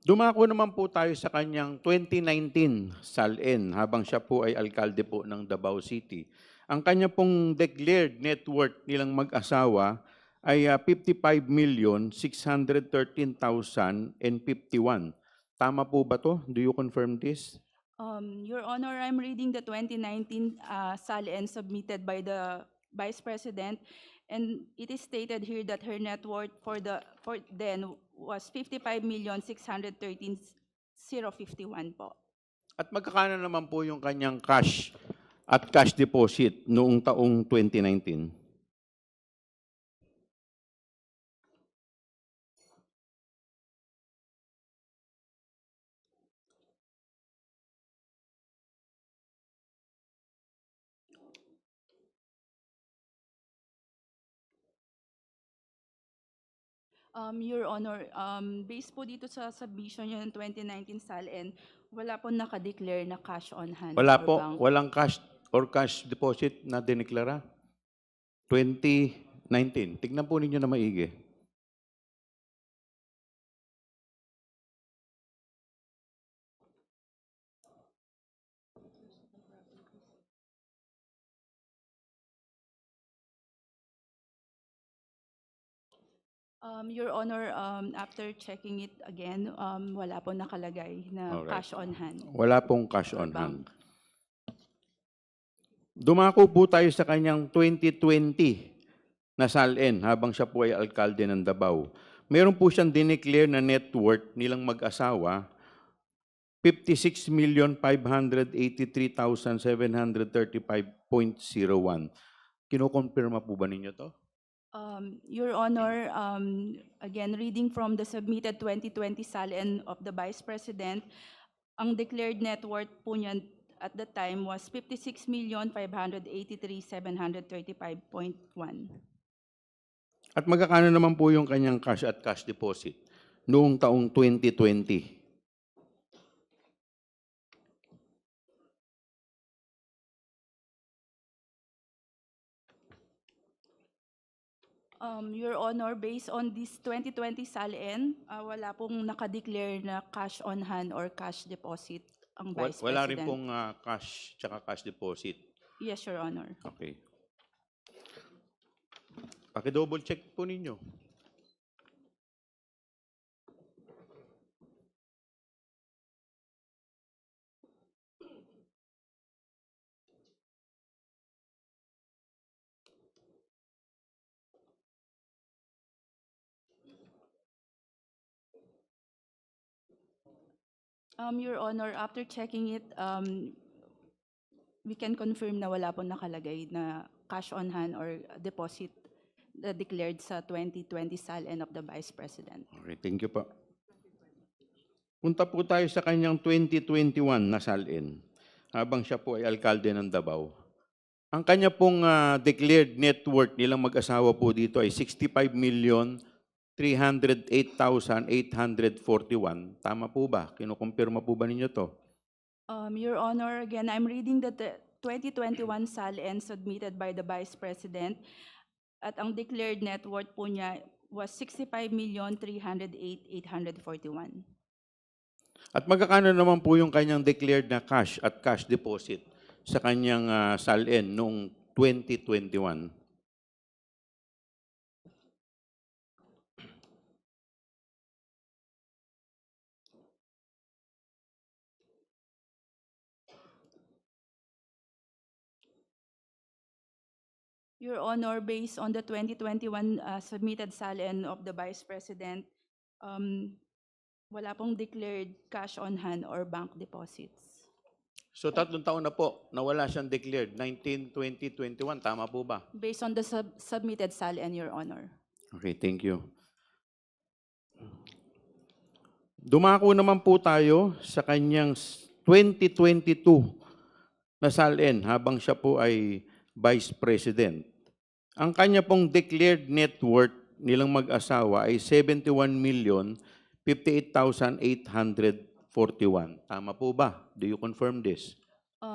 Dumako naman po tayo sa kanyang 2019 SALN habang siya po ay alkalde po ng Davao City. Ang kanya pong declared net worth nilang mag-asawa ay 55,613,051. Tama po ba to? Do you confirm this? Your Honor, I'm reading the 2019 SALN submitted by the Vice President, and it is stated here that her net worth for then was 55,613,051 po. At magkakano naman po yung kanyang cash at cash deposit noong taong 2019? Your Honor, based po dito sa submission niyo ng 2019 SALN, wala po nakadeclare na cash on hand Wala or po, bank. walang cash or cash deposit na dineklara? 2019. Tignan po ninyo na maigi. Your Honor, after checking it again, wala po nakalagay na Alright. cash on hand Wala pong cash or on hand. bank. Dumako po tayo sa kanyang 2020 na SALN habang siya po ay alkalde ng Davao. Meron po siyang dineclare na net worth nilang mag-asawa, 56,583,735.01. Kinokonfirma po ba ninyo to? Your Honor, again, reading from the submitted 2020 SALN of the Vice President, ang declared net worth po niyan at the time was 56,583,735.1. At magkakano naman po yung kanyang cash at cash deposit noong taong 2020? Your Honor, based on this 2020 SALN, wala pong nakadeclare na cash on hand or cash deposit ang Vice Wala rin President. pong cash tsaka cash deposit. Yes, Your Honor. Okay. Paki-double check po ninyo. Your Honor, after checking it, we can confirm na wala pong nakalagay na cash on hand or deposit na declared sa 2020 SALN of the Vice President. Okay, thank you po. Punta po tayo sa kanyang 2021 na SALN habang siya po ay alkalde ng Davao. Ang kanya pong declared net worth nilang mag-asawa po dito ay 65,308,841. Tama po ba? Kinukumpirma po ba ninyo to? Your Honor, again, I'm reading that the 2021 SALN submitted by the Vice President at ang declared net worth po niya was 65,308,841. At magkakano naman po yung kanyang declared na cash at cash deposit sa kanyang SALN noong 2021? Your Honor, based on the 2021 submitted SALN of the Vice President, wala pong declared cash on hand or bank deposits. So 3 taon na po na wala siyang declared, 19, 20, 21. Tama po ba? Based on the submitted SALN, Your Honor. Okay, thank you. Dumako naman po tayo sa kanyang 2022 na SALN habang siya po ay Vice President. Ang kanya pong declared net worth nilang mag-asawa ay 71,058,841. Tama po ba? Do you confirm this?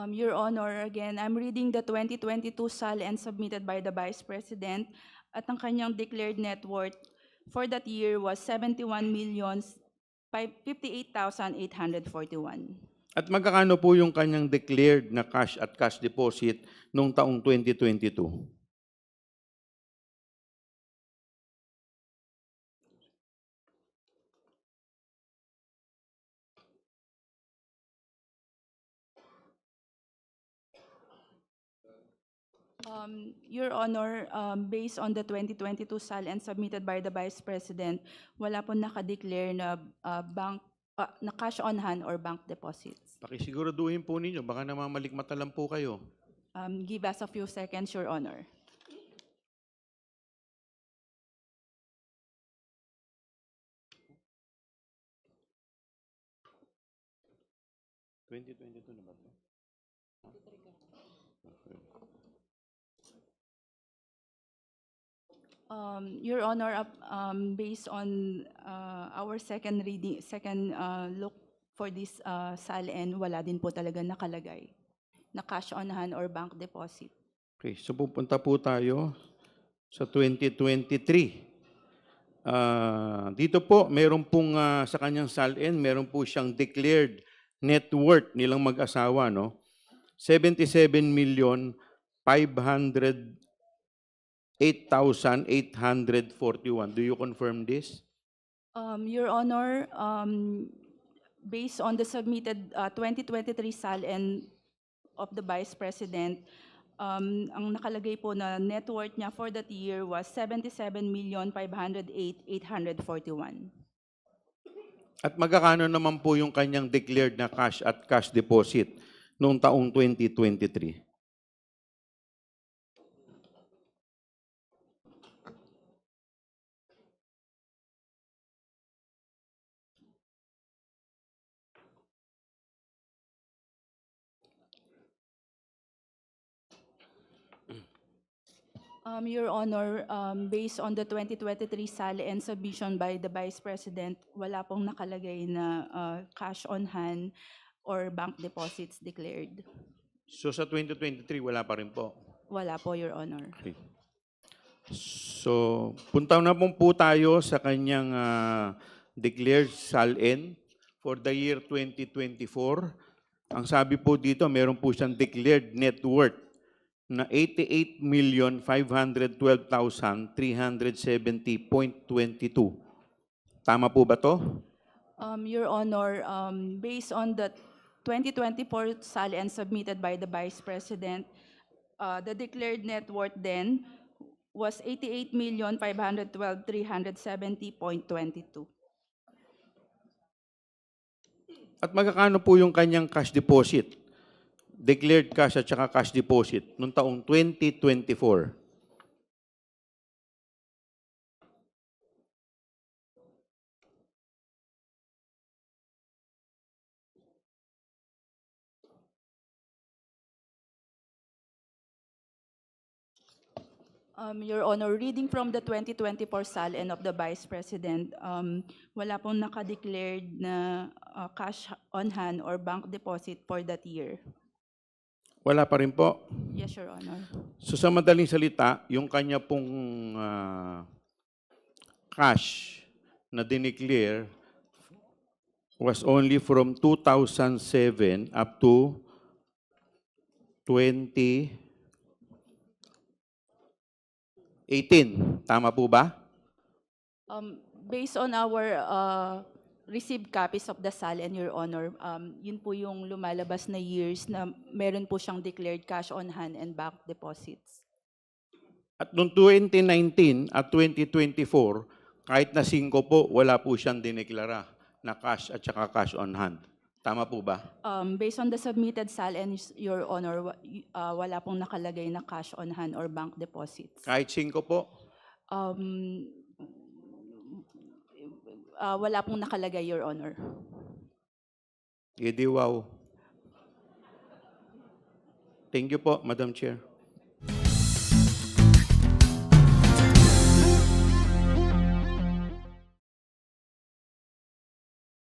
Your Honor, again, I'm reading the 2022 SALN submitted by the Vice President at ang kanyang declared net worth for that year was 58,841. At magkakano po yung kanyang declared na cash at cash deposit noong taong 2022? Your Honor, based on the 2022 SALN submitted by the Vice President, wala po nakadeclare na na cash on hand or bank deposits. Pakisiguraduhin po ninyo, baka namamalikmata lang po kayo. Give us a few seconds, Your Honor. Na ba to? Your Honor, based on our second look for this SALN, wala din po talaga nakalagay na cash on hand or bank deposit. Okay, so pupunta po tayo sa 2023. Dito po, meron pong sa kanyang SALN, meron po siyang declared net worth nilang mag-asawa, no? 77,508,841. Do you confirm this? Your Honor, based on the submitted 2023 SALN of the Vice President, ang nakalagay po na net worth niya for that year was 77,508,841. At magkakano naman po yung kanyang declared na cash at cash deposit noong taong 2023? Your Honor, based on the 2023 SALN submission by the Vice President, wala pong nakalagay na cash on hand or bank deposits declared. So sa 2023, wala pa rin po. Wala po, Your Honor. Okay. So, punta na po tayo sa kanyang declared SALN for the year 2024. Ang sabi po dito, meron po siyang declared net worth na 88,512,370.22. Tama po ba to? Your Honor, based on the 2024 SALN submitted by the Vice President, the declared net worth then was 88,512,370.22. At magkakano po yung kanyang cash deposit? Declared cash at saka cash deposit noong taong 2024. Your Honor, reading from the 2024 SALN of the Vice President, wala pong nakadeclared na cash on hand or bank deposit for that year. Wala pa rin po. Yes, Your Honor. So sa madaling salita, yung kanya pong cash na dineclare was only from 2007 up to 2018. Tama po ba? Based on our received copies of the SALN, Your Honor, yun po yung lumalabas na years na meron po siyang declared cash on hand and bank deposits. At noong 2019 at 2024, kahit na 5 po, wala po siyang dineklara na cash at saka cash on hand. Tama po ba? Based on the submitted SALN, Your Honor, wala pong nakalagay na cash on hand or bank deposits. Kahit 5 po? Wala pong nakalagay, Your Honor. Edi wow. Thank you po, Madam Chair.